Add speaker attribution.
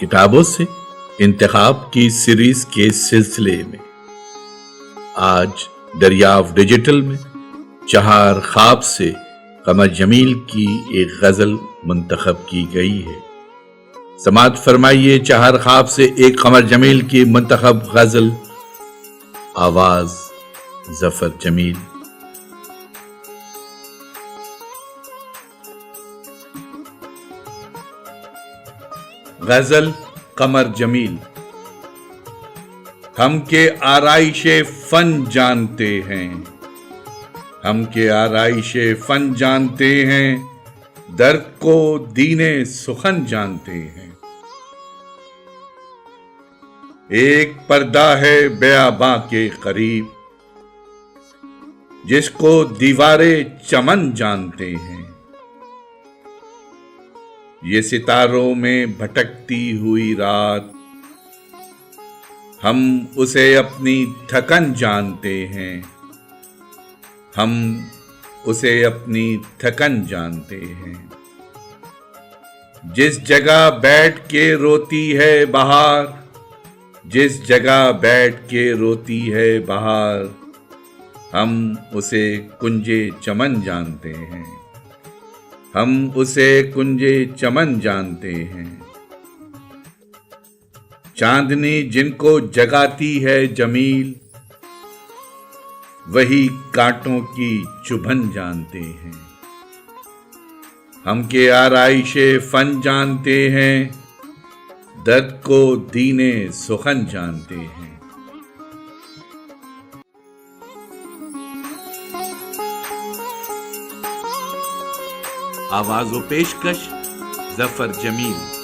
Speaker 1: کتابوں سے انتخاب کی سیریز کے سلسلے میں آج دریافت ڈیجیٹل میں چہار خواب سے قمر جمیل کی ایک غزل منتخب کی گئی ہے۔ سماعت فرمائیے چہار خواب سے ایک قمر جمیل کی منتخب غزل، آواز ظفر جمیل۔ غزل قمر جمیل۔ ہم کے آرائش فن جانتے ہیں، ہم کے آرائش فن جانتے ہیں، درد کو دین سخن جانتے ہیں۔ ایک پردہ ہے بیاباں کے قریب، جس کو دیوارے چمن جانتے ہیں۔ یہ ستاروں میں بھٹکتی ہوئی رات، ہم اسے اپنی تھکن جانتے ہیں، ہم اسے اپنی تھکن جانتے ہیں۔ جس جگہ بیٹھ کے روتی ہے بہار، جس جگہ بیٹھ کے روتی ہے بہار، ہم اسے کنجے چمن جانتے ہیں، ہم اسے کنجے چمن جانتے ہیں۔ چاندنی جن کو جگاتی ہے جمیل، وہی کانٹوں کی چبھن جانتے ہیں۔ ہم کے آرائش فن جانتے ہیں، درد کو دین سخن جانتے ہیں۔ آواز و پیشکش ظفر جمیل۔